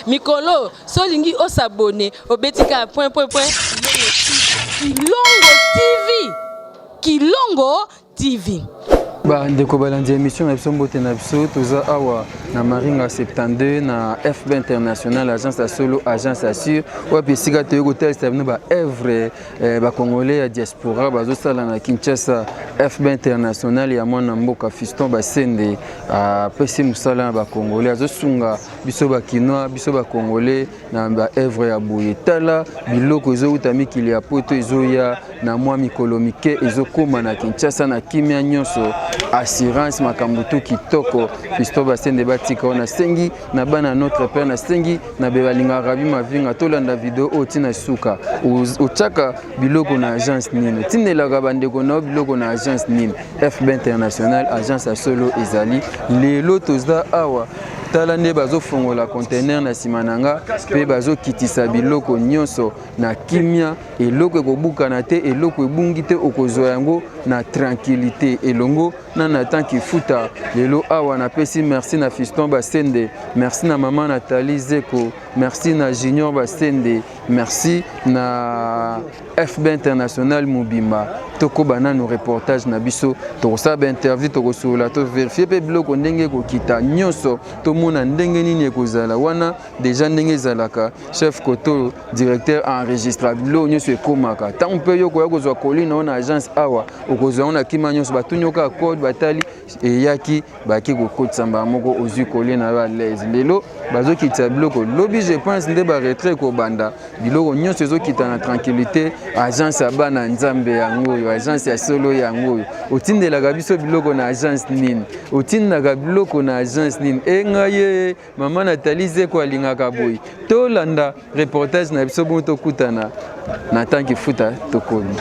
mikolo solingi o s'abonner au betika point Kilongo TV. Ndeko balandi émission na biso mbote na biso toza awa na Maringa 72 na FB International agence à solo agence assure wapi sika to yoko test na ba œuvre ba congolais ya diaspora bazo sala na Kinshasa FB International ya mwana mboka Fiston Basende a pesi musala ba congolais azo sunga biso ba kinois biso ba congolais na ba œuvre ya boyetala biloko ezo utami kili ya poto ezo ya na mwa mikolo mike ezo koma na Kinshasa na kimia nyonso assurance makambutu kitoko Fiston Basende batika na sengi na bana notre père na sengi na bebalinga rabi mavinga tolanda video otina suka uchaka biloko na agence nini tinela bandeko na biloko na agence nini FB International agence à solo ezali lelo toza awa tala nde bazo fongola conteneur na simananga pe bazo kitisa biloko nyonso na kimia eloko ekobuka na te eloko ebungi te okozwa yango na tranquillité elongo na tanki futa lelo awa na pesi merci na Fiston Basende merci na maman Nathalie Zeko merci na Junior Basende merci na FB International Mubimba toko banano reportage na biso to saba interview to sula to vérifier pe biloko ndenge ko kita nyonso to mona ndenge nini ekozala wana déjà ndenge zalaka chef koto directeur enregistrable lo nyonso ekomaka tant pe yo ko kozwa kolina na agence awa okozwa na kima nyonso batunyoka code batali eyaki baki ko kotsamba moko ozwi kolina ba l'aise lelo bazokita biloko lobi je pense nde ba retrait ko banda biloko nyonso ezokita na tranquillité agence abana nzambe yango agence ya solo yango otindelaka biso biloko na agence nini otindaka biloko na agence nini engaye mama Nathalie Zeko alingaka boy tolanda reportage na biso bon tokutana na tanki futa tokomi.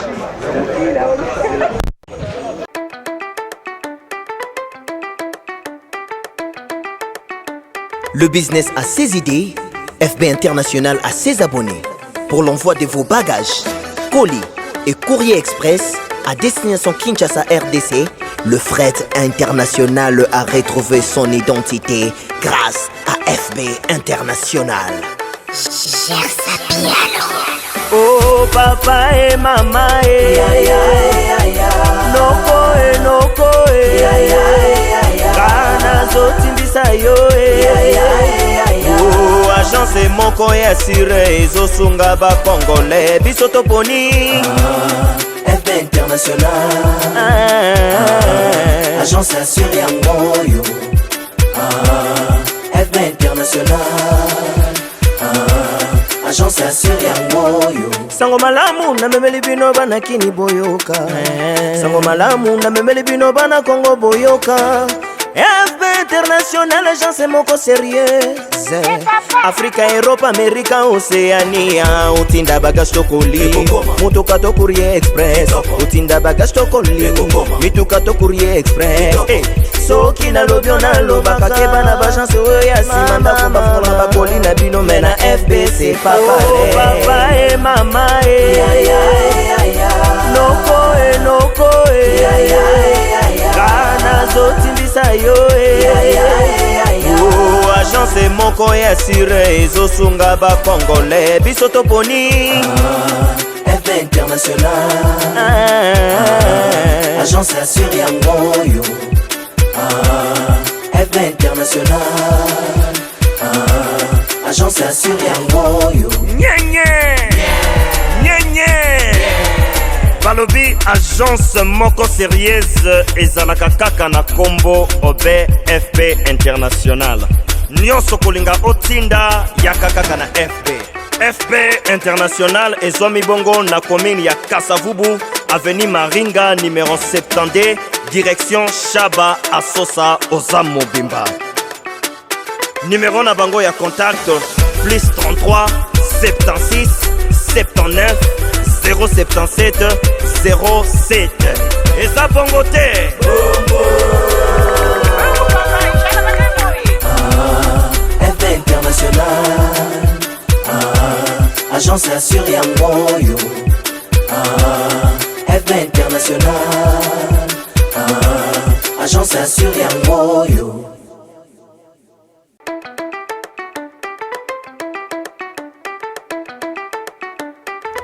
Le business a ses idées, FB International a ses abonnés. Pour l'envoi de vos bagages, colis et courrier express à destination Kinshasa RDC, le fret international a retrouvé son identité grâce à FB International. Oh papa et maman noko kana zotindisa yo oh agence moko ya sire ezosunga ba congolais biso toponi FB International agence assure yango yo FB International agence assure yango yo sango malamu na memeli bino bana kini boyoka sango malamu na memeli bino bana Congo boyoka FB International agence moko sérieuse Afrique, Europe, Amérique, Océanie utinda bagage tokoli mutuka to courrier express utinda bagage tokoli mituka to courrier express soki na lobio na lobaka keba na bagence oyo ya simanda komba fongola bakoli na bino mena FB c'est pas pareil papa et maman noko kana zotindisa yo oh agence moko ya sire ezosunga ba congolais biso toponi FB International agence assure yango yo FB International agence assure yango yo balobi agence moko sérieuse ezalaka kaka na kombo obe FB International nyonso kolinga otinda yaka kaka na FB International ezomi bongo na commune ya Kasavubu avenue Maringa numéro 72 direction Shaba Asosa Ozamo Bimba numéro na bango ya contact plus 33 76 79 077 07 et ça bongo te FB International agence assure yango yo FB International agence assure yango yo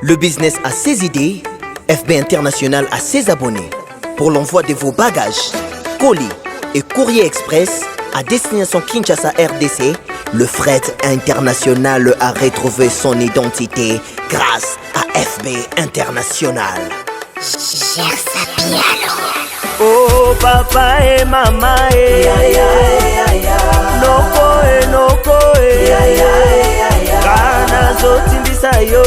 Le business a ses idées, FB International a ses abonnés. Pour l'envoi de vos bagages, colis et courrier express à destination Kinshasa RDC, le fret international a retrouvé son identité grâce à FB International. Oh papa et maman noko kana zotimbisa yo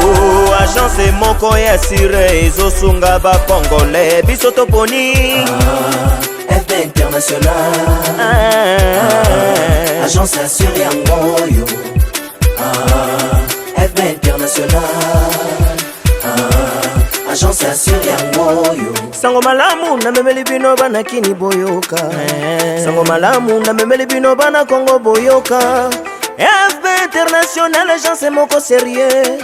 Oh agence moko ya sire ezosunga ba congolais biso toponi FB International Agence assure yango yo FB International Agence assure yango yo Sango malamu na memeli bino bana kini boyoka Sango malamu na memeli bino bana Congo boyoka FB International agence moko sérieux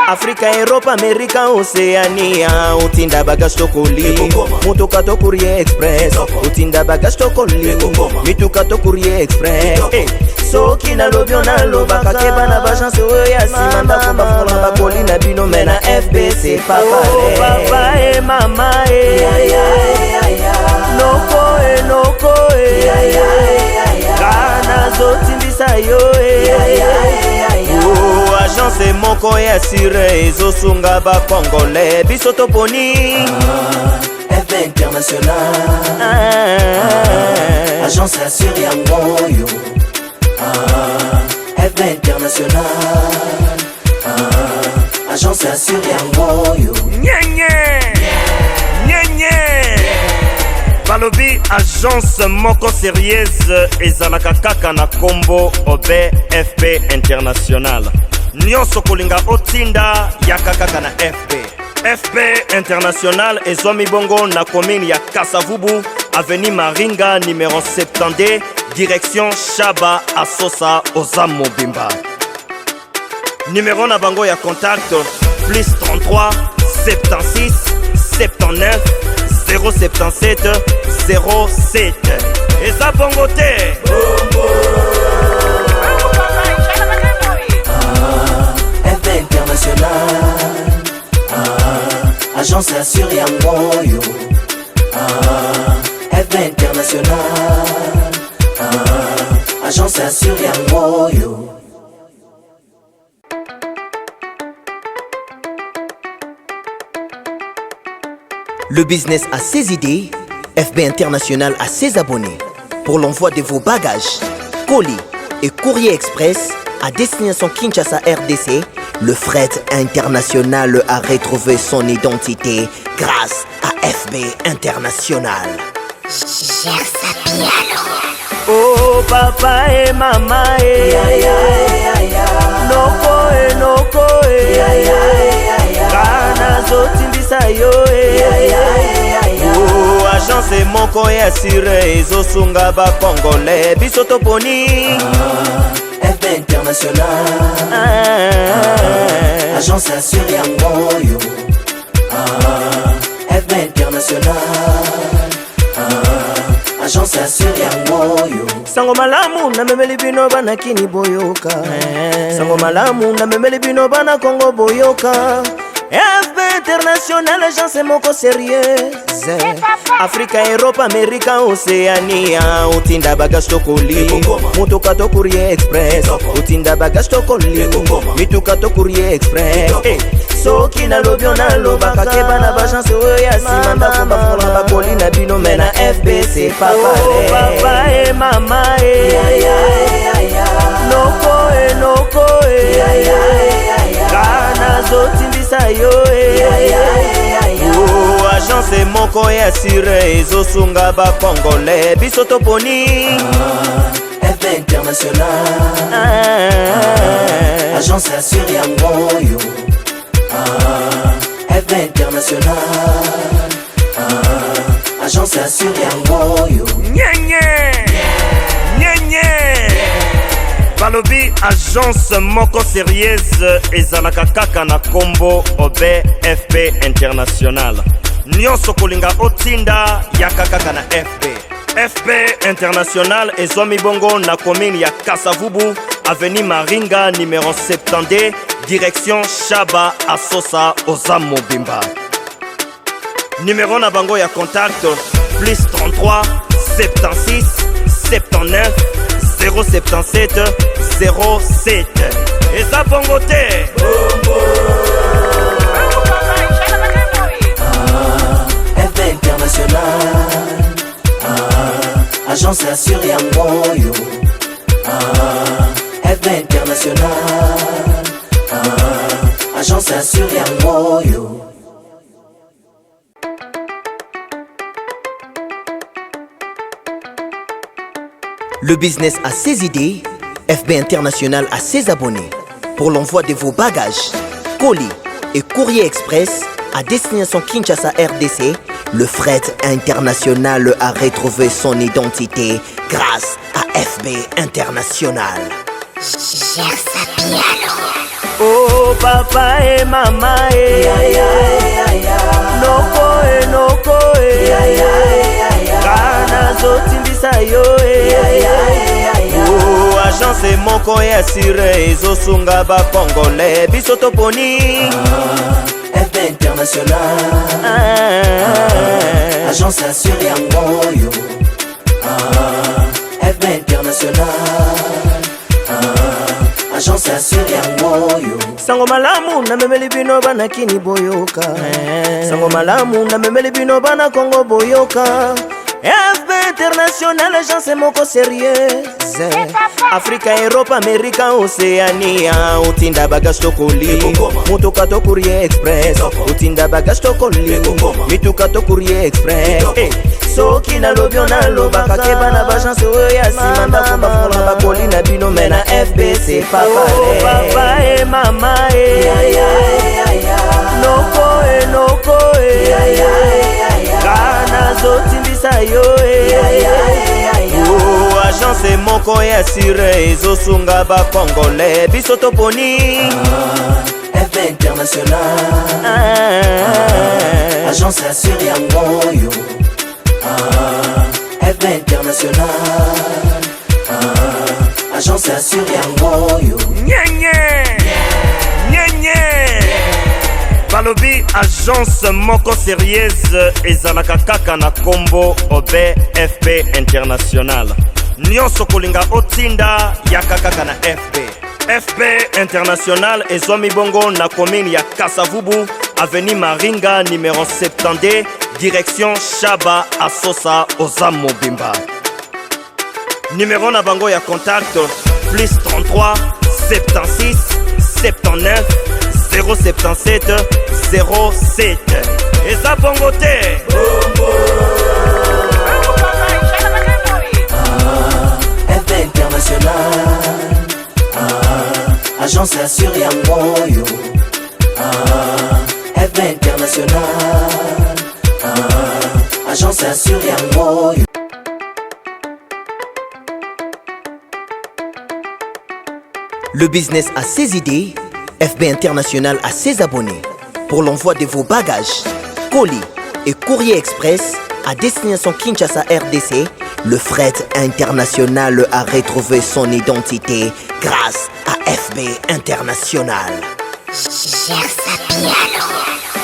Africa, Europe, America, Oceania Utinda bagage tokoli Mutuka to courrier express Utinda bagage tokoli Mituka to courrier express Soki na lobyo na lobaka Keba na bagence oya simanda Komba fona bakoli na bino mena FB c'est pas pareil Papa et mama Noko Kana zotimbisa yo Oh agence moko ya sire ezosunga ba congolais biso toponi FB International Agence assure yango yo FB International Agence assure yango yo balobi agence moko sérieuse ezalaka kaka na kombo obe FB International nyonso kolinga otinda yaka kaka na FB International ezwami bongo na commune ya Kasavubu avenue Maringa numéro 72 direction Shaba Asosa Oza Mobimba numéro na bango ya contact plus 33 76 79 077 07 eza bongo te FB International Agence assure yango yo FB International Agence assure yango yo Le business a ses idées, FB International a ses abonnés. Pour l'envoi de vos bagages, colis et courrier express à destination Kinshasa RDC, le fret international a retrouvé son identité grâce à FB International. Oh papa et maman noko kana zotimbisa yo Oh agence moko ya sire ezosunga ba congolais biso toponi FB International Agence assure yango yo FB International Agence assure yango yo Sango malamu na memeli bino bana kini boyoka Sango malamu na memeli bino bana Congo boyoka FB International agence moko sérieux Africa, Europe, America, Oceania Utinda bagage tokoli Mutuka to courrier express Utinda bagage tokoli Mituka to courrier express Soki na lobyo na lobaka Keba na bagence oya simanda Komba fona bakoli na bino mena FB c'est pas pareil Papa et mama Noko Kana zotimbisa yo Oh agence moko ya sire ezosunga ba congolais biso toponi FB International Agence assure yango yo FB International Agence assure yango yo balobi agence moko sérieuse ezalaka kaka na kombo obe FB International nyonso kolinga otinda yaka kaka na FB International ezwami bongo na commune ya Kasavubu avenue Maringa numéro 72 direction Chaba Asosa Ozam Mobimba. Numéro na bango ya contact plus 33 76 79 077 07. Et ça bongo te FB International, agence assurée en Moyo. FB International, agence assurée en Moyo. Le business a ses idées, FB International a ses abonnés. Pour l'envoi de vos bagages, colis et courrier express à destination Kinshasa RDC, le fret international a retrouvé son identité grâce à FB International. oh papa et maman noko kana zotimbisa yo oh agence moko ya sire ezosunga ba congolais biso toponi FB International, agence assurée en Moyo. FB International, agence assurée en Moyo. sango malamu na memeli bino bana kini boyoka sango malamu na memeli bino bana Congo boyoka FB International agence moko sérieuse Afrika, Europe, Amerika, Oceania utinda bagage tokoli mutuka to courrier express utinda bagage tokoli mituka to courrier express soki na lobio na lobaka keba na bagence oyo ya sima ndako bafola bakoli na bino mena FB c'est pas pareil papa et mama noko kana zotimbisa yo oh agence moko ya sire ezosunga ba congolais biso toponi FB International, agence assurée en Moyo. FB International, agence assurée en Moyo. balobi agence moko sérieuse ezalaka kaka na kombo obe FB International nyonso kolinga otinda yaka kaka na FB International ezwami bongo na commune ya Kasavubu avenue Maringa numéro 72 direction Chaba Asosa Ozam Mobimba. Numéro na bango ya contact plus 33 76 79 077 07. Et ça bongo te FB International, agence assurée en Moyo. FB International, agence assurée en Moyo. Le business a ses idées, FB International a ses abonnés. Pour l'envoi de vos bagages, colis et courrier express à destination Kinshasa RDC, le fret international a retrouvé son identité grâce à FB International.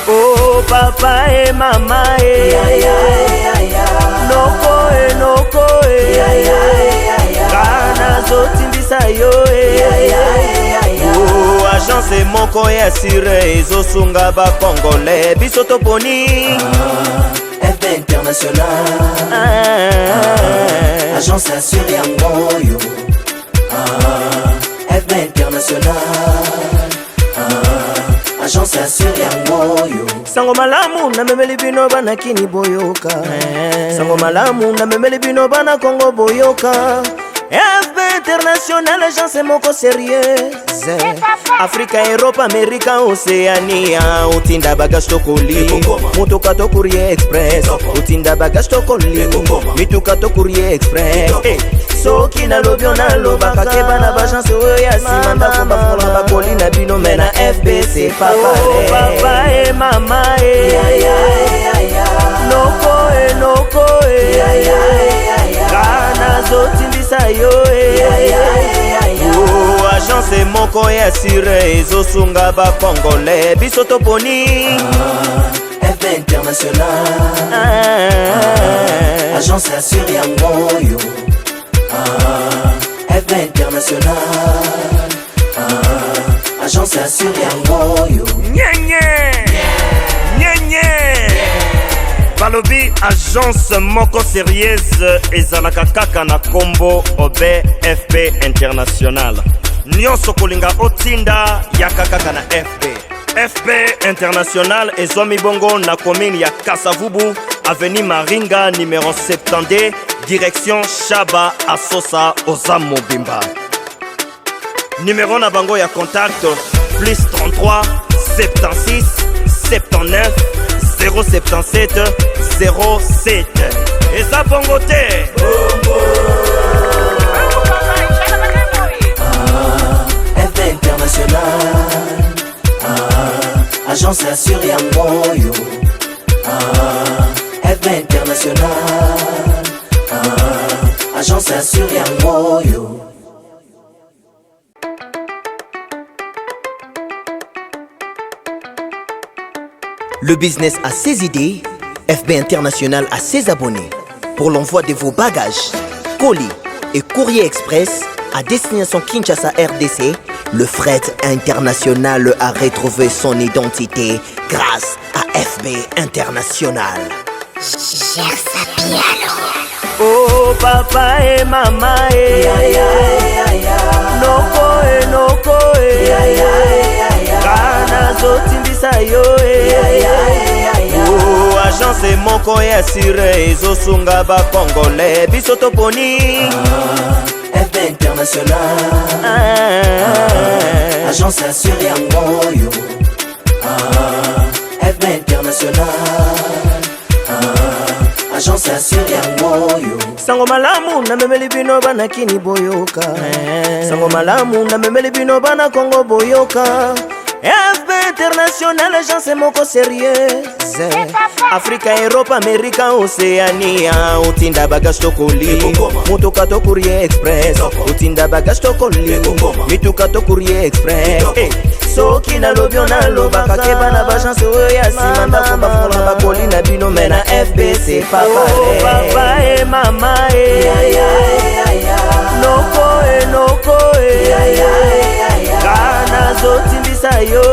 oh papa et mama noko kana zotimbisa yo oh agence moko ya sire ezosunga ba congolais biso toponi FB International, agence assurée en Moyo. FB International, agence assurée en Moyo. sango malamu na memeli bino bana kini boyoka sango malamu na memeli bino bana Congo boyoka FB International agence moko sérieuse Afrika, Europe, Amerika, Oceania utinda bagage tokoli mutuka to courrier express utinda bagage tokoli mituka to courrier express soki na lobio na lobaka keba na bagence oyo ya sima ndako bafola bakoli na bino mena FB c'est pas pareil papa et mama noko kana zotimbisa yo oh agence moko moko ya sire ezosunga bakongole biso toponi FB International Agence assure yangoyo FB International Agence assure yangoyo balobi agence moko sérieuse ezalaka kaka na kombo obe FB International nyonso kolinga otinda yaka kaka na FB International ezwami bongo na commune ya Kasavubu avenue Maringa numéro 70 direction Chaba Asosa Oza Mobimba. Numéro na bango ya contact plus 33 76 79 077 07. Eza bongo te FB International Agence assure yangoyo FB International Agence assure yangoyo. Le business a ses idées, FB International a ses abonnés. Pour l'envoi de vos bagages, colis et courrier express à destination Kinshasa RDC, le fret international a retrouvé son identité grâce à FB International. Oh papa et mama noko kana zotimbisa yo Oh agence moko ya sire ezosunga bakongole biso toponi FB International Agence assure yangoyo FB International Agence assure yangoyo. Sango malamu na memeli bino bana kini boyoka Sango malamu na memeli bino bana Congo boyoka FB International agence moko sérieux Africa, Europe, America, Oceania Utinda bagage tokoli Mutuka to courrier express Utinda bagage tokoli Mituka to courrier express Soki na lobyo na lobaka Keba na bagence oya simanda Komba fona bakoli na bino mena FBC papa papa e mama Noko Kana zotimbisa yo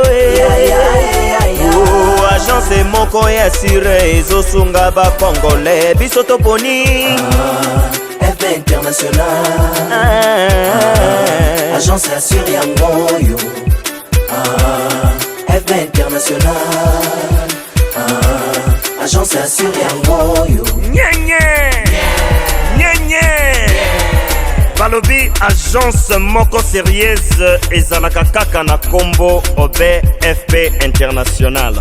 Oh agence moko ya sire ezosunga bakongole biso toponi FB International Agence assure yangoyo FB International Agence assure yangoyo. balobi agence moko sérieuse ezalaka kaka na kombo obe FB International.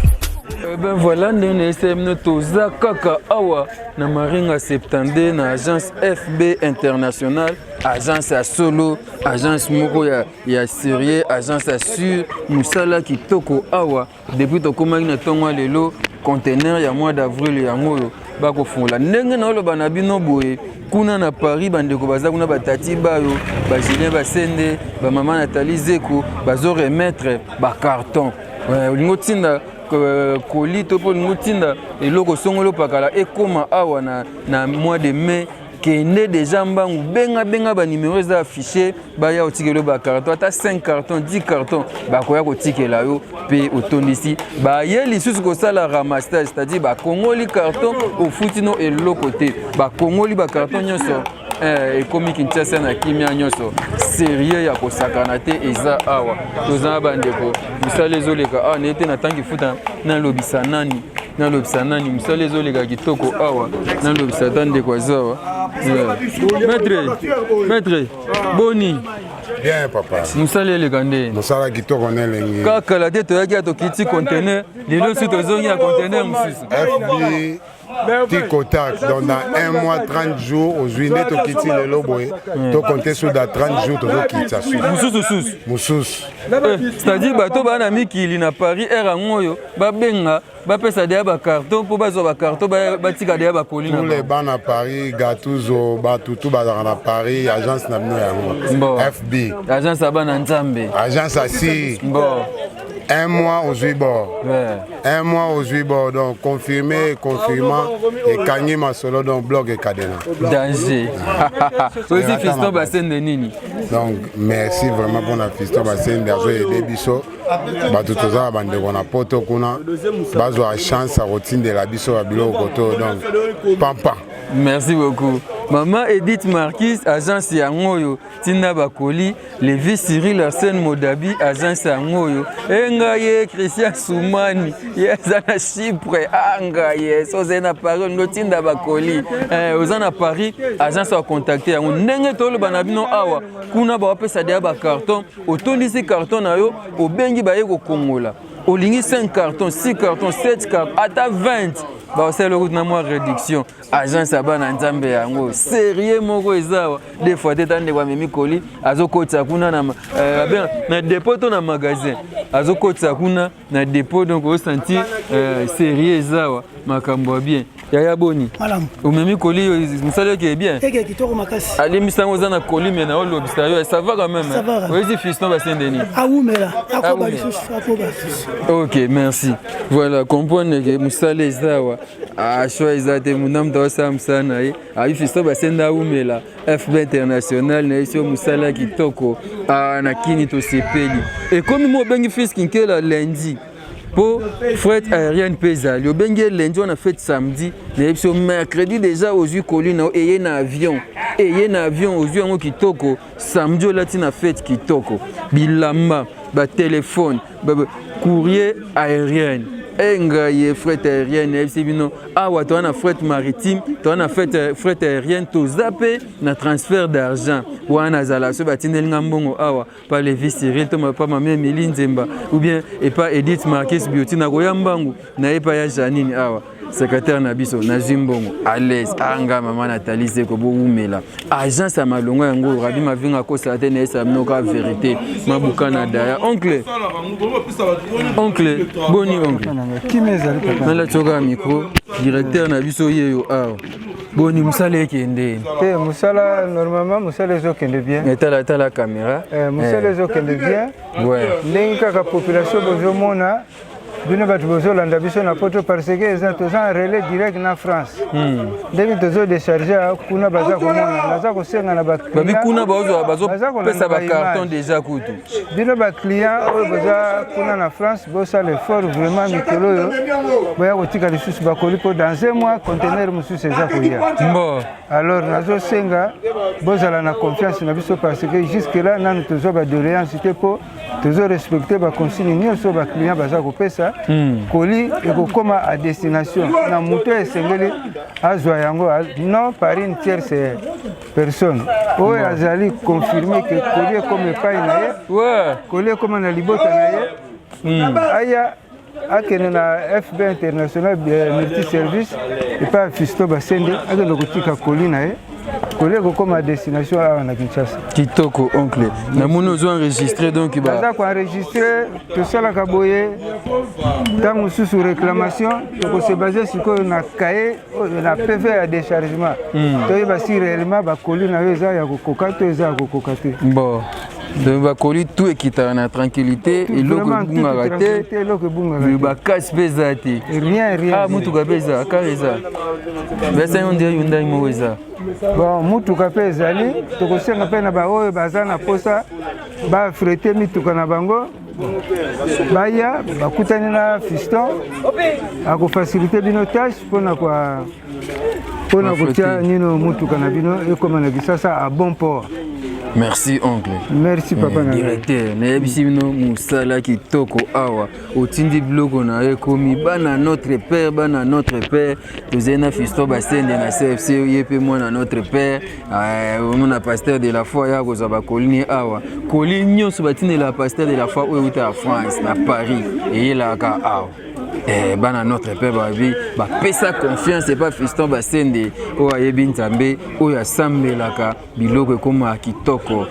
Ben voilà, nous sommes tous kaka awa na Maringa 72 na agence FB International, agence à solo, agence moko ya sérieux, agence assure musala kitoko awa depuis to komaki na tongo lelo conteneur ya mois d'avril ya ngoyo bako fula ndenge na lo bana bino boye kuna na Paris bandeko baza kuna batati bayo ba Julien Basende ba maman Nathalie Zeko bazo remettre ba carton lingo tinda colis to po lingo tinda eloko songolo pakala ekoma awa na mois de mai kende déjà mbangu benga ba numéro za affiché ba ya otikelo ba carton ata 5 cartons 10 cartons ba koya ko tikela yo pe otondisi ba yeli susu ko sala ramassage c'est-à-dire ba kongoli carton au futino eloko te ba kongoli ba carton nyonso ekomi Kinshasa na kimia nyonso sérieux ya kosakana te eza awa toza bandeko musala ezoleka nete na tangi futa na lobisa nani musala ezoleka kitoko awa na lobisa tandeko azawa maître boni bien papa musala eleka nde mosala kitoko nelengi kaka la te toyaki ya tokiti conteneur lelo si tozongi ya conteneur mosusu Ticotac. Donc dans 1 mois, 30 jours, aux juillet, tu quittes le loboé. Tu comptes sur 30 jours, tu quittes ça. Moussous. C'est-à-dire, bato ba na mikili na Paris, era ngoyo, ba benga, ba pesa dia ba carton, pour ba zo ba carton, ba tika dia ba colis. Tous les bancs à Paris, Gatouzo, Batoutou, à Paris, agence na bino FB. Agence à Bananzambe. Agence à Si. Bon. 1 mois aux Zuibor. 1 mois aux Zuibor. Donc confirmé, confirmant. Et Kanye Masolo dans blog et Kadena. Danger. Aussi Fiston Bassin de Nini. Donc merci vraiment pour la Fiston Bassin de Debiso. Batoutoza bande on a poto kuna. Bazo a chance à routine de la biso à bilo koto. Donc pampa. Merci beaucoup. Maman Edith Marquis, agence Yangoyo, Tina Bakoli, Lévi Cyril Arsène Modabi, agence Yangoyo, Engaye Christian Soumani, Yazana Chypre, Angaye, Sozena Paris, Notinda Bakoli, Ozana Paris, agence a contacté Yango, Nenge Tolo Banabino Awa, Kuna Bape Sadia Bakarton, Otondisi Carton Ayo, Obengi Bayeko Kongola, Olingi 5 cartons, 6 cartons, 7 cartons, à 20. C'est le route na moi réduction agence abana nzambe yango sérieux moko ezawa des fois tetande kwa mimi koli azokotsa kuna na dépôt to na magasin azokotsa kuna na dépôt donc au sentir sérieux ezawa makambo bien yaya boni umemi koli musale qui est bien kitoko makasi ali misango za na koli mais na olo bistayo ça va quand même oui fiston Bassin Denis aumela akoba. OK merci voilà comprendre que musale ezawa choix ezate munam to samsana ai Fiston Bassin aumela FB international na iso musala kitoko na kini to sepeli et comme mo bengi fiskinkela lundi pour fret aérienne pesale yo bengi lundi on a fait samedi mais so mercredi déjà aux yeux colline et na avion aux yeux ngo kitoko samedi là tina fête kitoko bilamba ba téléphone ba courrier aérien engaye fret aérienne FC bino awa to na fret maritime to na fret aérienne to zappé na transfert d'argent wana zala so batindeli ngambongo awa par les vice Cyril to ma pa mame Milinzemba ou bien et pas Edith Marquis Beauty na koyambangu na epa ya Janine awa secrétaire na biso na Zimbongo à l'aise anga mama Nathalie Seko boumela agence à malongo yango rabi mavinga ko sa tene sa mnoka vérité mabuka na daya oncle boni oncle Kimezali papa na la choka micro directeur na biso yeyo awa boni musale kende musala normalement musala zo kende bien eta la caméra musala zo kende bien ouais ndenge kaka population bozo mona bino batu bozo landa biso na poto parce que eza toza relais direct na France ndenge tozo décharger kuna baza komona baza kosenga na ba kuna bazo pesa ba carton déjà kutu bino ba client oyo baza kuna na France bosa l'effort vraiment mikolo yo boya kotika lisusu bakoli po dans un mois conteneur mususu eza koya bon alors nazo senga bozala na confiance na biso parce que jusque là nanu tozo ba doléance te po tozo respecter ba consigne nyonso ba client baza kopesa colis ekokoma à destination na moto esengeli azwa yango non par une tierce personne oyo azali confirmer que colis ekoma epai na ye colis ekoma na libota na ye aya akende na FB international multiservice epai Fiston Bassin akende kotika colis na ye collègue comme à destination à Kinshasa. Kitoko oncle. Na mono zo enregistré donc ba. Ça quoi enregistré tout ça la kaboye. Tant sous réclamation, donc c'est basé sur na cahier na PV à déchargement. Donc ba si réellement ba colis na eza ya kokokato eza kokokaté. Bon. Donc ba colis tout équita na tranquillité et loko bunga raté. Ba casse pesate. Rien. Ah mutu ka pesa kareza. Besa on dit Hyundai Moza. Bon mutuka pe ezali tokosenga pe na baoyo baza na posa ba frete mituka na bango baya bakutani na Fiston ako faciliter bino tâche pona kotia nino mutuka na bino ekoma na bisasa à bon port. Merci oncle. Merci papa na directeur. Na yebisi bino musala kitoko awa. Otindi bloko na ekomi bana notre père. Tozena Fiston Bassin na CFC yepe mwana notre père. On a pasteur de la foi ya kozaba kolini awa. Kolini nyonso batine la pasteur de la foi oyo uta France na Paris et la ka awa. bana notre père babi bapesa confiance epa Fiston Basende oyo ayebi nzambe oyo asambelaka biloko ekoma kitoko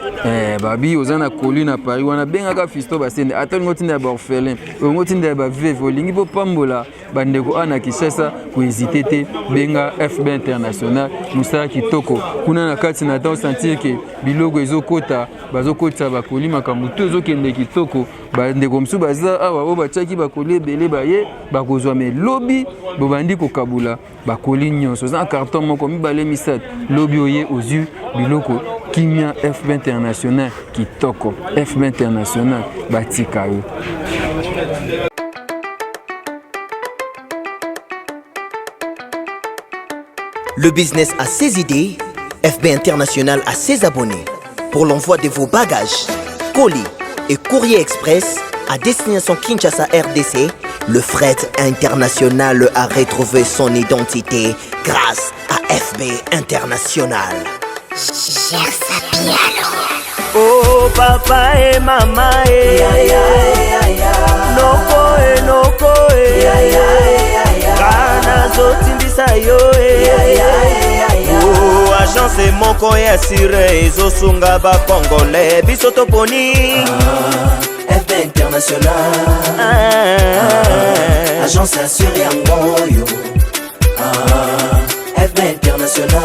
babi oza na Koli na Paris wana bengaka Fiston Basende ata olingo tinda ya baorphelin olingo tinda ya baveve olingi popambola bandeko ana Kinshasa kohésite te benga FB International mosala kitoko kuna na kati na ta osentir ke biloko ezokota bazokotisa bakoli makambo to ezokende kitoko bandeko mosusu baza awa oyo batiaki bakoli ebele baye bakozwa me lobi bobandi kokabula bakoli nyonso oza na carton moko mibale misato lobi oye ozwi biloko kimia FB International kitoko FB International batika yo. Le business a ses idées, FB International a ses abonnés. Pour l'envoi de vos bagages, colis et courrier express à destination Kinshasa RDC, le fret international a retrouvé son identité grâce à FB International. Oh papa et maman noko kana zotindisa yo oh agence moko ya sire ezosunga ba congolais biso toponi FB International agence assurée yango yo FB International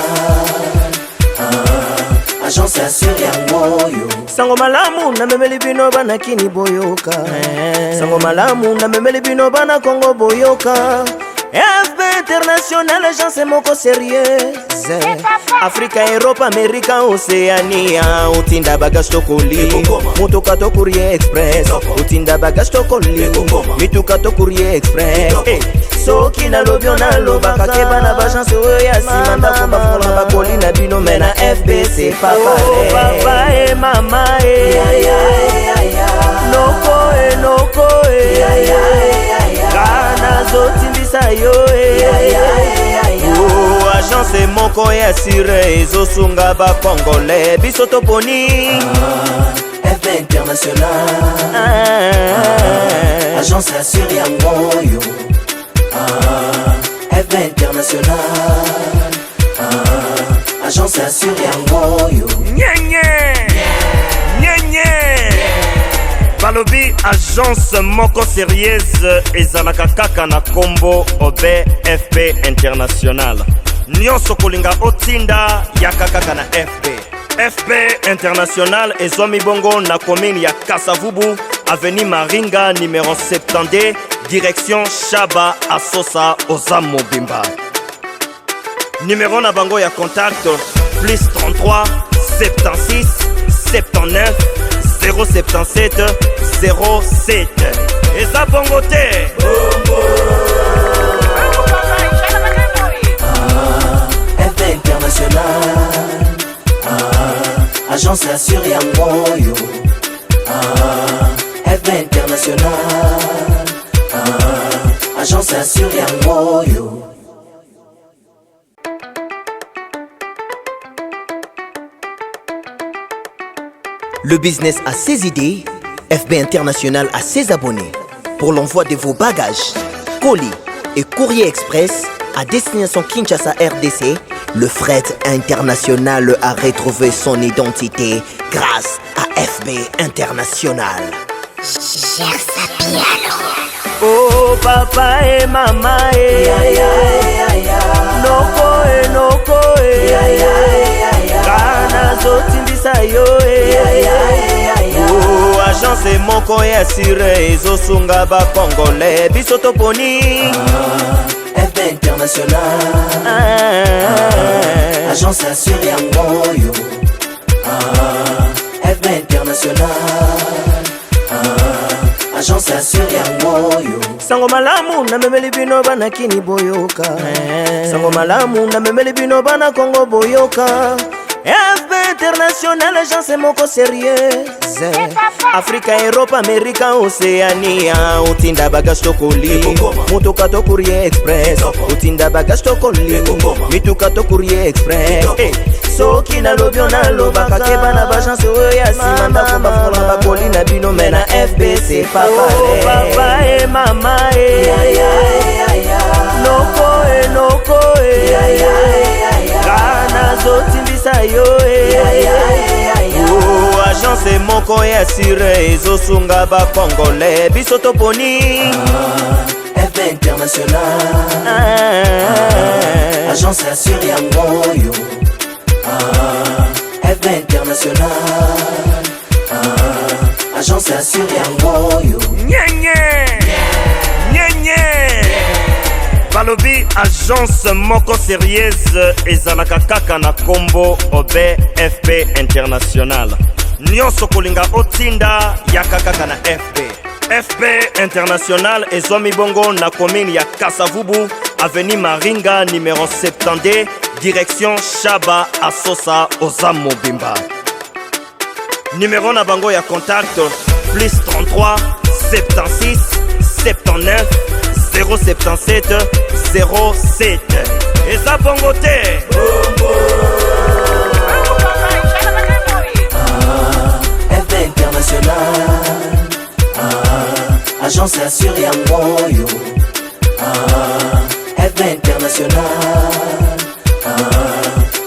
agence assurée yango yo sango malamu na memeli bino bana kini boyoka sango malamu na memeli bino bana Congo boyoka FB International agence moko sérieux Africa, Europe, America, Oceania utinda bagage tokoli mutuka to courrier express utinda bagage tokoli mituka to courrier express soki na lobio na lobaka ke bana bagence oyo ya simanda ko bafola bakoli na bino mena FBC papa et mama noko kana zotindisa yo oh agence moko ya sire ezosunga ba congolais biso toponi FB International agence assurée yango yo FB International agence assurée yango yo balobi agence moko sérieuse ezalaka kaka na kombo obe FB International nyonso kolinga otinda yaka kaka na FB International ezomi bongo na commune ya Kasavubu avenue Maringa numéro 72 direction Shaba Asosa Ozamo Bimba. Numéro na bango ya contact plus 33 76 79 077 07 eza bongo te FB International agence assurée yango yo FB International agence assurée yango yo. Le business a ses idées, FB International a ses abonnés. Pour l'envoi de vos bagages, colis et courrier express à destination Kinshasa RDC, le fret international a retrouvé son identité grâce à FB International. oh papa et mama noko kana zotindisa yo oh agence moko ya sire ezosunga ba congolais biso toponi FB International agence assurée yango yo FB International agence assurée yango yo sango malamu na memeli bino bana kini boyoka sango malamu na memeli bino bana Congo boyoka FB International agence moko sérieux Africa, Europe, America, Oceania utinda bagage tokoli mutuka to courrier express utinda bagage tokoli mituka to courrier express soki na lobio na lobaka ke bana bagence oyo ya simanda ko bafola bakoli na bino mena FBC c'est pas pareil. Papa et maman noko kana zotimbisa yo agence moko ya sire ezosunga ba congolais biso toponi FB International agence assure yango yo FB International agence assure yango yo balobi agence moko sérieuse ezalaka kaka na kombo obe FB International nyonso kolinga otinda yaka kaka na FB International ezwami bongo na commune ya Kasavubu avenue Maringa numéro 72 direction Shaba Asosa Oza Mobimba. Numéro na bango ya contact plus 33 76 79 077 07. Eza bongo te FB International agence assure yango yo FB International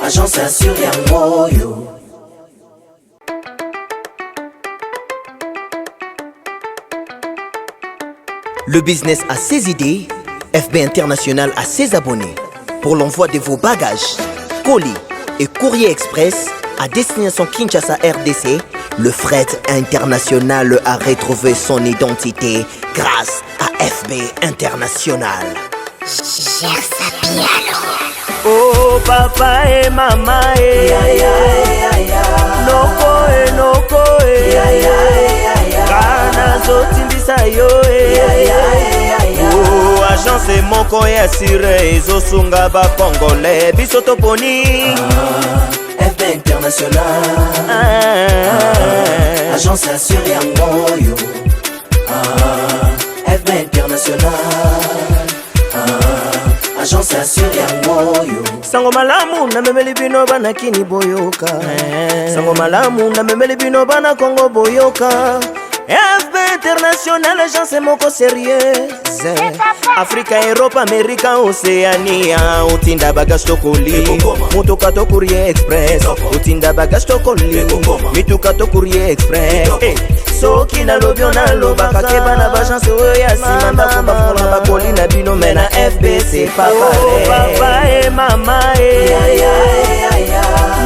agence assure yango yo. Le business a ses idées, FB International a ses abonnés. Pour l'envoi de vos bagages, colis et courrier express à destination Kinshasa RDC, le fret international a retrouvé son identité grâce à FB International. Oh papa et maman noko kana zotimbisa yo agence moko ya sire ezosunga ba congolais biso toponi FB International agence assure yango yo FB International agence assure yango yo. sango malamu na memeli bino bana kini boyoka sango malamu na memeli bino bana Congo boyoka FB International agence moko sérieuse Afrique, Europe, Amérique, Océania utinda bagage tokoli mutuka to courrier express utinda bagage tokoli mituka to courrier express soki na lobio na lobaka keba na bagence oyo ya sima ndako bafonga bakoli na bino me na FB c'est pas pareil. Papa et maman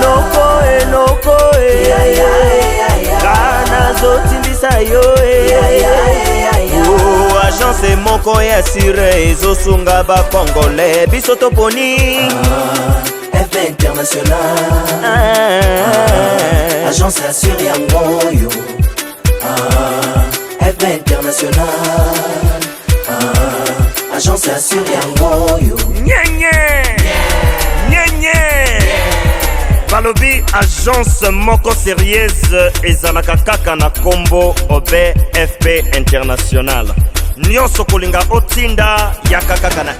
noko kana zotimbisa yo agence moko ya sire ezosunga ba congolais biso toponi FB International agence assure yango yo FB International agence assure yango yo. balobi agence moko sérieuse ezalaka kaka na kombo obe FB International nyonso kolinga otinda yaka kaka na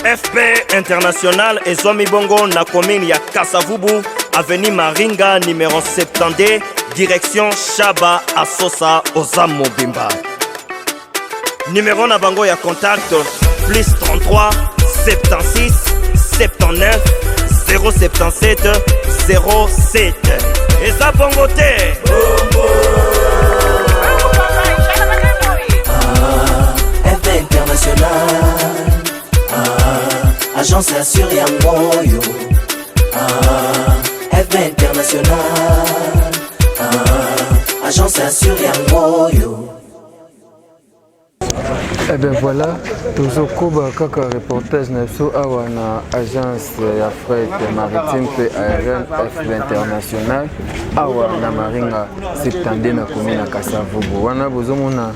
FB International ezwami bongo na commune ya Kasavubu avenue Maringa numéro 72 direction Shaba Asosa Oza Mobimba. Numéro na bango ya contact plus 33 76 79 077 07. Eza bongo te FB International agence assure yango yo FB International agence assure yango yo. Eh bien voilà, toujours Koba Kaka reportage Nepso Awa na agence ya fret maritime pe aérienne FB International Awa na Maringa 72 na commune na Kasavubu. Wana bozomona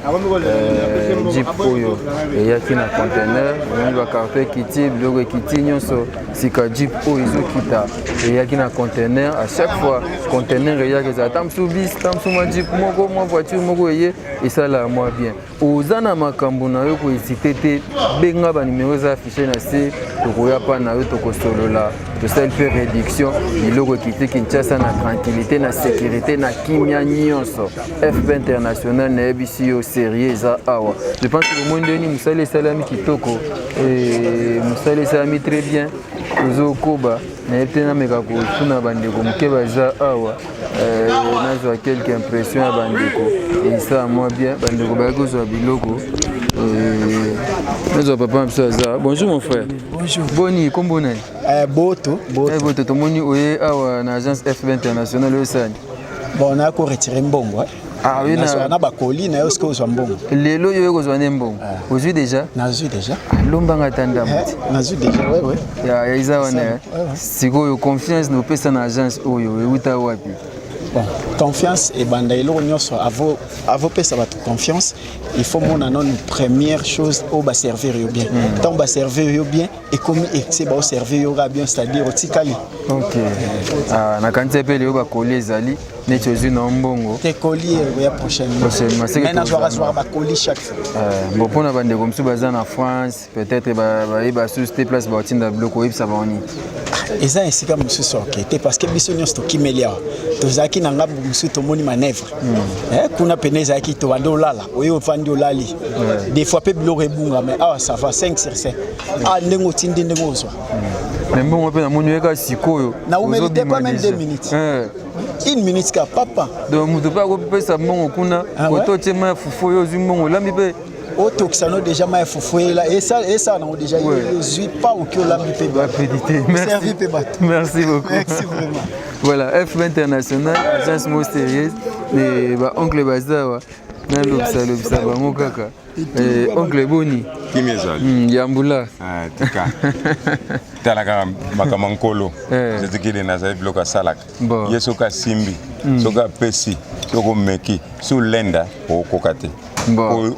jeep oyo eyaki na conteneur, on va carte kiti biloko kiti nyonso sika jeep oyo ezokita eyaki na conteneur. À chaque fois conteneur eyaki za tamsu bis, tamsu ma jeep moko, ma voiture moko eye esala mwa bien oza na makambo na yo kohésite te benga banimero eza affiché na se tokoya mpa na yo tokosolola tosali mpe réduction biloko ekiti Kinshasa na tranquillité na sécurité na kimia nyonso FB International nayebisi yo serie eza awa je pense que omoi ndeni mosala esalami kitoko mosala esalami très bien tozokoba nayebi te nameka kotuna bandeko moke baza awa nazwa quelque impression ya bandeko esala mwa bien bandeko bayaki kozwa biloko nazwa papa na biso aza bonjour mon frère. Bonjour. Boni kombo nani? Boto. Boto tomoni oye awa na agence FB International oyo sani bon na ko retirer mbongo ah oui na bakoli na yo ce que ozwa mbongo lelo yo kozwa ne mbongo ozwi déjà nazwi déjà lombanga tanda muti nazwi déjà ouais ya iza wana sikoyo confiance nopesa na agence oyo euta wapi? Bon, confiance et banda eloko nyonso avo pesa bato confiance il faut mona non une première chose au ba servir yo bien tant ba servir yo bien et comme c'est ba servir yo bien c'est-à-dire otikali OK na kanti pe le ba coller ezali neti ozwi na mbongo te coller ya prochainement mais na soir ba coller chaque fois bon pona bande comme ça baza na France peut-être ba sous place ba tinda bloco et ça va oni eza esika mosusu okete parce que biso nyonso tokimelia tozalaki na ngambo mosusu tomoni manœuvre kuna pene ezalaki tobanda olala oyo ofandi olali des fois mpe biloko ebunga mais awa ça va 5 sur 5 ndenge otindi ndenge ozwa mais mbongo mpe namoni oyeka sikoyo na umérite pas même 2 minutes une minute ka papa donc moto mpe akopesa mbongo kuna koto otie ma fufu oyo ozwi mbongo olambi mpe Otoxano déjà m'a foué là et ça on a déjà eu pas au que l'ami peut merci beaucoup. Merci vraiment. Voilà, FB International, agence mo sérieuse et ba oncle Bazawa na lobsa bango kaka. Oncle Boni Kimezali Yambula tika talaka makamankolo zikile na za bloka salak yesoka simbi soka pesi soko meki su lenda okokate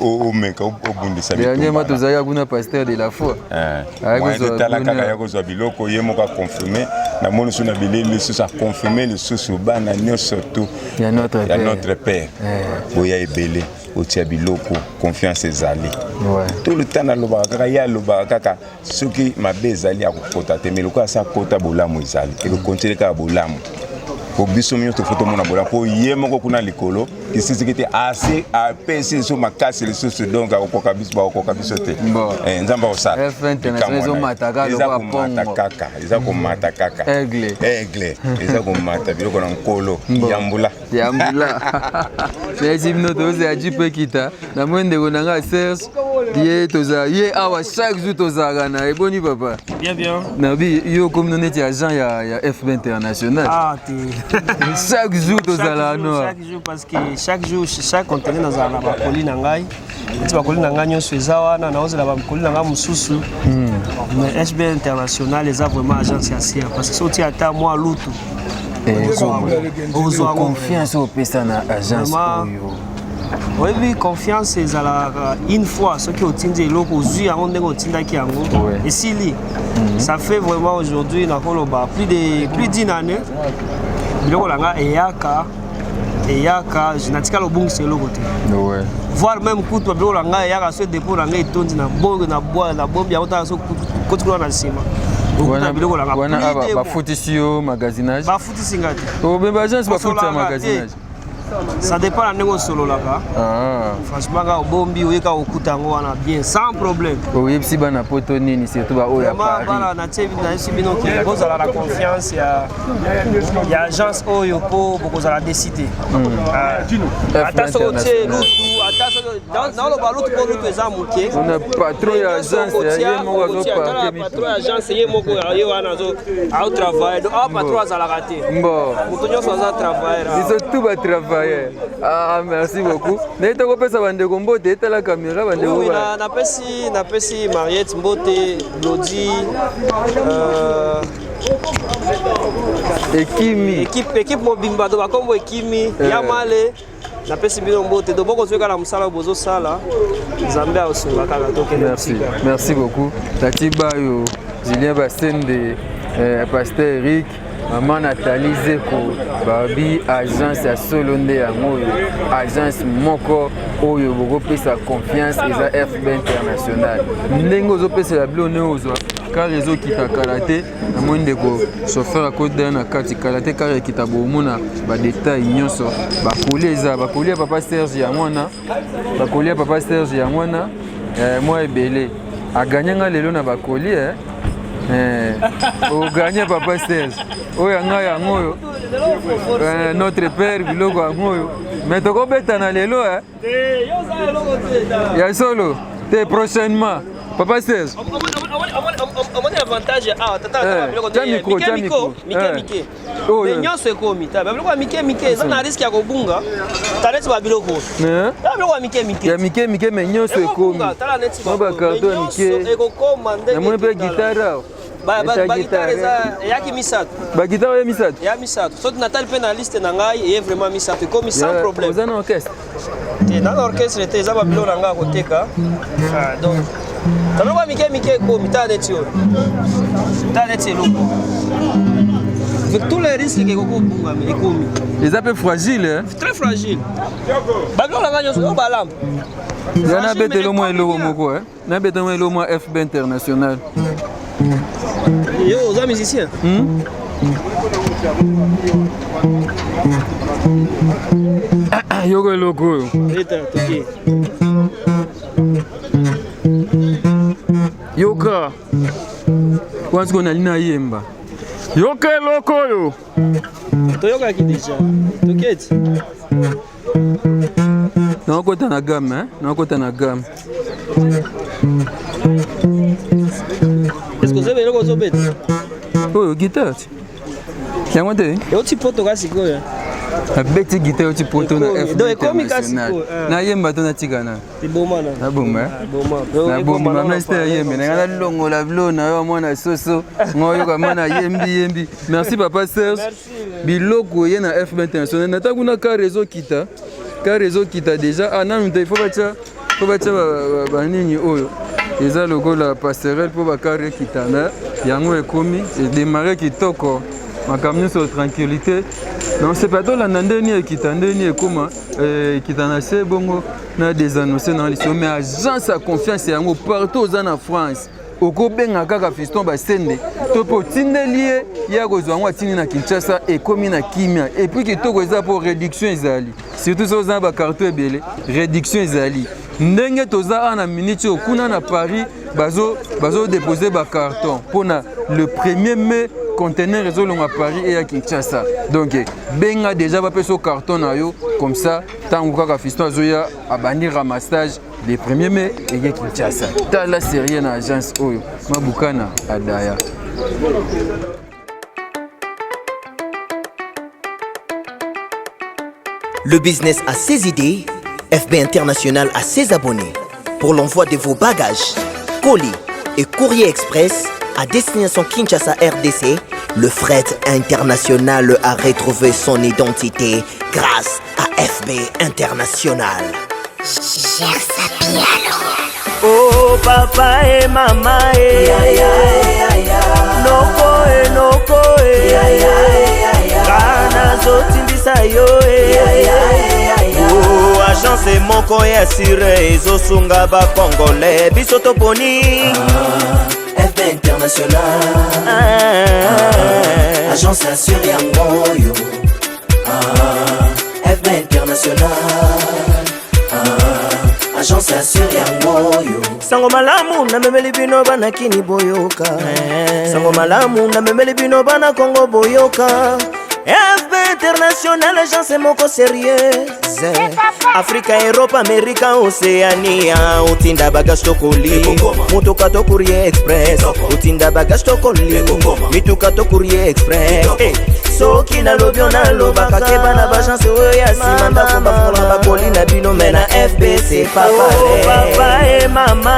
au mec au bundisa dernièrement tu as eu un pasteur de la foi moi talaka ya kozwa biloko yemoka confirmer na moni suna bilili ça confirmer le sous bana nyo surtout ya notre père boya ebele otia biloko confiance ezali tout le temps na loba kaka ya loba kaka soki mabe ezali akokota te meloko asa kota bolamu ezali et le continuer ka bolamu pour biso minyo to photo mona bola pour yemoko kuna likolo kisisi kiti assez a pesi so makasi le soso donc akokoka biso te nzamba osala international mataka lo ba pongo eza ko mata kaka aigle eza ko mata biloko na nkolo yambula c'est hymne to ze ajipe kita na mwende konanga Serge ye toza ye awa chaque jour toza na eboni papa bien na bi yo comme nous étions agent ya FB International chaque jour toza no chaque jour parce que chaque conteneur dans la bakoli na ngai ti bakoli na ngai nyonso eza wana na ozela bakoli na ngai mususu mais FB International eza vraiment agence ya sia parce que soti ata moi lutu ozo confiance au pesa na agence oyo oui, confiance c'est une fois ce qui otindi eloko ozui yango ndenge otindaki yango esili ça fait vraiment aujourd'hui na koloba plus d'une année biloko langa eyaka natika lobungisa eloko te voire même kutu biloko langa eyaka so dépôt langa etondi na bongo na bombi yango tala so kotikula na nsima wana bafutisi yo magasinage bafutisi nga te obemba agence bafutisa magasinage ça dépend de nos solo là-bas. Franchement, quand bombi ou quand okuta ngo wana bien sans problème. Oui, si bana poto nini surtout ba oya Paris. Bana na tv na sibino ki bozala la confiance ya agence oyo po bokozala décider. Attention tie lutu, attention na lo balutu po lutu eza muke. On a patron ya agence ya mo go pa patron ya agence ye moko ye wana zo au travail. Ah patron azala raté. Bon. Mutonyo so za travail. Ils sont tout ba travail. Ah, merci beaucoup. N'était pas ça bande mbote était la caméra bande. Oui, na pesi Mariette Mbote, Blodi équipe mobimba do bakombo ekimi ya male na pesi bino mbote do boko zweka la musala bozo sala Zambé a osunga kala tokende. Merci beaucoup. Tatiba yo Julien Bassende pasteur Eric Maman Nathalie Zeko babi agence ya solo nde yango oyo agence moko oyo bokopesa confiance eza FB International ndenge ozopesela bilo ne ozwa kare ezokita kala te namoni ndeko chauffeur akoda na kati kala te kare ekita bomona badetail nyonso bakoli eza bakoli ya papa Serge ya mwana bakoli ya papa Serge ya mwana mwa ebele aganyanga lelo na bakoli au gagné papa Serge oyo anga yango oyo notre père biloko yango oyo mais tokobeta na lelo ya solo te prochainement papa Serge omoni avantage tata biloko mike nyonso ekomi biloko ya mike eza na riske ya kobunga tala neti babiloko biloko ya mike me nyonso ekomi bakarto ya mike namoni mpe gitara bagitare eza eyaki misato bagitare ya misato ya misato soki natali mpe na liste na ngai eye vraiment misato ekomi sans problème oza na orchestre te na orchestre te eza babilo na ngai akoteka donc tabiloko mike ekomi tala neti oyo tala neti eloko avec tous les risques ekokobunga ekomi eza mpe fragile très fragile babilo na ngai nyonso oyo balamba ya nabetelo mwa eloko moko nabetelo mwa eloko mwa FB International yo oza musicien yoko eloko oyo yoka wansi kona lina yemba yoka eloko oyo toyokaki deja toketi nakokota na gamme nakokota na gamme est-ce que ozobe eloko ozobeta oyo guitare yango te euti poto ka sikoyo abeti guitare euti poto na FB International nayemba to natikana naboma meste yayembe nanga nalongola bilo na yo mwana soso ngoyoka mwana yembi merci papa Serge biloko ye na FB International nata kuna ka réseau kita déjà nanu te faut batia banini oyo eza lokola passerelle mpo bakare kitana yango ekomi edemare kitoko makambo nyonso tranquillité donc c'est pas tolanda ndeni ekita ndeni ekoma ekita na se bongo na désannonce na liso mais agence ya confiance yango partout oza na France okobenga kaka Fiston Basende to mpo otindeli ye ya kozwa yango atindi na Kinshasa ekomi na kimia epuis kitoko eza mpo réduction ezali surtout so oza na bakarton ebele réduction ezali ndenge toza ana minute okuna na Paris bazodepose bakarton mpona le 1er mai conteneur ezolonga Paris et à Kinshasa donc benga déjà bapesa carton na yo comme ça tango kaka Fiston azoya abandi ramassage le 1er mai et Kinshasa tala série na agence oyo mabukana adaya. Le business a ses idées, FB International a ses abonnés. Pour l'envoi de vos bagages, colis et courrier express à destination Kinshasa RDC, le fret international a retrouvé son identité grâce à FB International. Oh papa et maman noko kana zotimbisa yo oh agence moko ya sire ezosunga ba congolais biso toponi FB International agence assure yango yo FB International agence assure yango yo sango malamu na memeli bino bana kini boyoka sango malamu na memeli bino bana Congo boyoka FB International agence moko sérieux Afrika, Europe, Amerika, Oceania utinda bagage tokoli mutuka to courrier express utinda bagage tokoli mituka to courrier express soki na lobio na lobaka keba na bagence oyo ya sima ndako bafunga bakoli na bino me na FBC papa et mama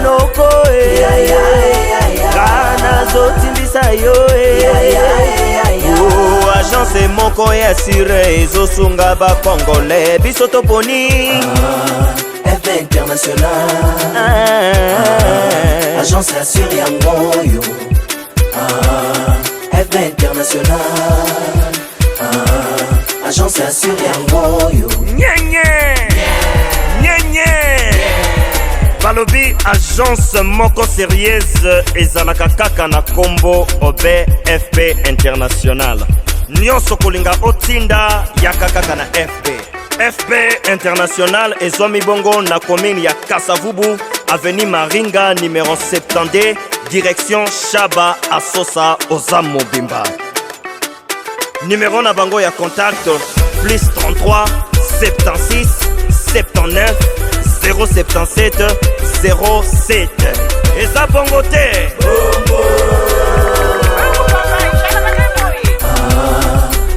noko kana zotimbisa yo oh agence moko ya sire ezosunga ba congolais biso toponi FB International agence assure yango yo FB International, agence assurée Yangoyo. Balobi agence moko sérieuse ezalaka kaka na kombo obe FB International. Nyonso kolinga otinda yaka kaka na FB International ezwami bongo na commune ya Kasavubu, avenue Maringa numéro 72, direction Chaba Asosa Oza Mobimba. Numéro na bango ya contact plus 33 76 79 077 07. Eza bongo te.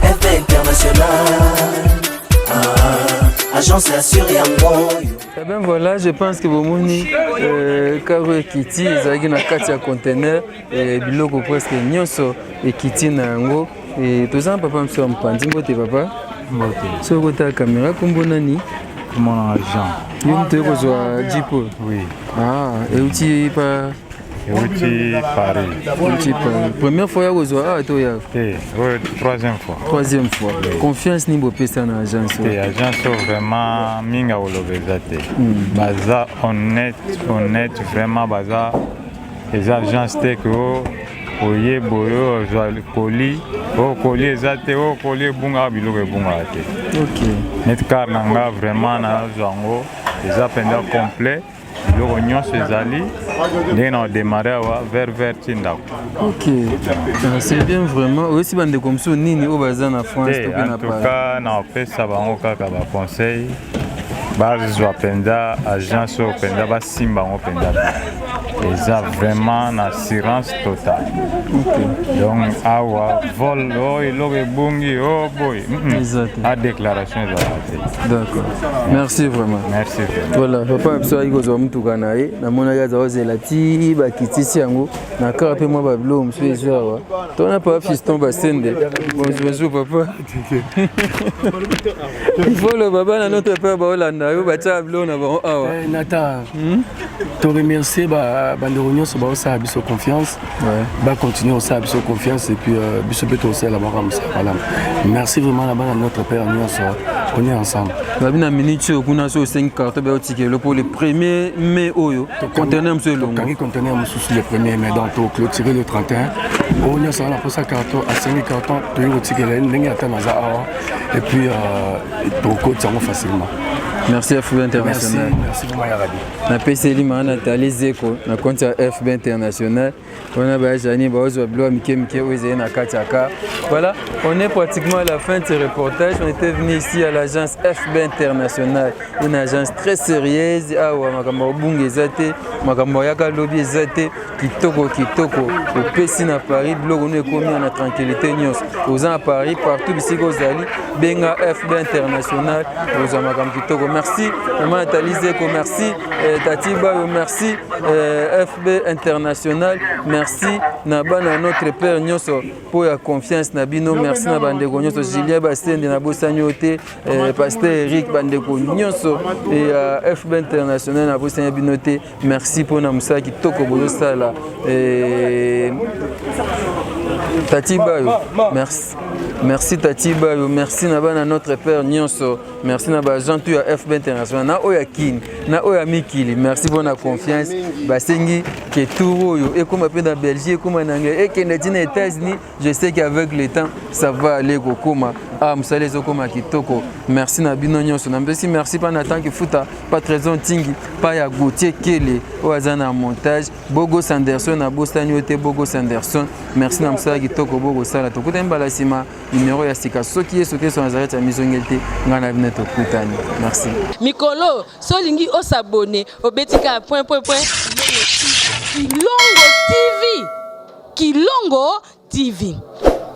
FB International, agence assurée Yangoyo. Eh bien voilà, je pense que vous moni Karo Ekiti ezalaki na kati ya conteneur biloko presque nyonso ekiti na yango toza papa mso ya mopanzi mbote papa soki kotala kamera kombo nani Mon Jean. Yo mtu kozwa jipo? Oui. Euti pa Paris. Euti Paris. Première fois ya kozwa to ya? Troisième fois. Troisième fois. Confiance ni bopesa na agence. Agence vraiment minga olobezate. Baza honnête vraiment baza les agences teko oye boyo ozwa colis colis ezate colis bunga biloko bunga te. OK. Net car nanga vraiment na zango eza penda complet biloko nyonso ezali ndenge na démarrer vers Tindako. OK. C'est bien vraiment. Aussi bande comme ça nini o baza na France to na Paris. En tout cas na pesa bango kaka ba conseil bazwa penda agence o penda basimba ngo penda. Eza vraiment une assurance totale. Okay. Donc, awa, vol, il bungi, oh boy. La déclaration est là. D'accord. Merci vraiment. Merci vraiment. Voilà, papa, je suis allé à Mtoukanae. Je suis allé à Zelati, Bakitisi, na karape moi bablo, monsieur Joa. Ton n'a pas fiston basende. Bonjour papa. Il faut le baba na notre père Baolanda, yo bacha bablo na ba awa. Nata. Te remercier bandero nyonso ba osa biso confiance. Ba continuer osa biso confiance et puis biso beto osa la baram ça. Voilà. Merci vraiment là-bas à notre père nyonso. On est ensemble. La bina minute kuna so 5 cartes ba otikelo pour le 1er mai oyo. Conteneur monsieur Longo. Quand conteneur monsieur le 1er mai donc to clôturer le 31. On y a ça là pour ça carton à 5 cartons to yo otikelo ndenge atana za awa et puis to cote facilement. Merci FB International. Merci beaucoup Yarabi. Na PCL Nathalie Zeko na compte ya FB International. On a Bajani Baozo Blo Mike Oizé na Katiaka. Voilà, on est pratiquement à la fin de ce reportage. On était venu ici à l'agence FB International, une agence très sérieuse. Awa makambo bunge zate, makambo yaka lobby zate, kitoko au PC na Paris, blog on est commis en tranquillité nyos. Aux à Paris partout ici Gozali, Benga FB International, aux makambo kitoko. Merci, Nathalie Zeko, merci, Tati Bayo, merci, FB International, merci, Nabana notre père Nyoso pour la confiance, Nabino, merci, Nabandeko Nyoso, Julien Bastien, Nabosagnote, Pasteur Eric Bandeko Nyoso, et FB International, Nabosagnote, merci pour Namoussa qui toko Bozo Sala, Tati Bayo, merci. Merci Tati Bayo, merci Nabana notre père Nyonso, merci Naba Jantu à FB International, na oya kin, na oya mikili, merci pour la confiance, basengi que tout et comme appelle dans Belgique, comme en anglais et que les États-Unis, je sais qu'avec le temps ça va aller comme Msale Zokoma Kitoko. Merci Nabino Nyonso, merci pas Nathan qui futa, pas Trésor Tingi, pas ya Gauthier Kele, Oazana montage, Bogo Sanderson, Nabo Staniote, Bogo Sanderson, merci Namsa Kitoko, Bogo Sala, Tokuta Mbalasima, numéro ya Sika, Soki sont arrêtés à Mizongelte, Ngana Veneto Kutani. Merci. Mikolo, Solingi o s'abonner, au Betika, Kilongo TV. Kilongo TV.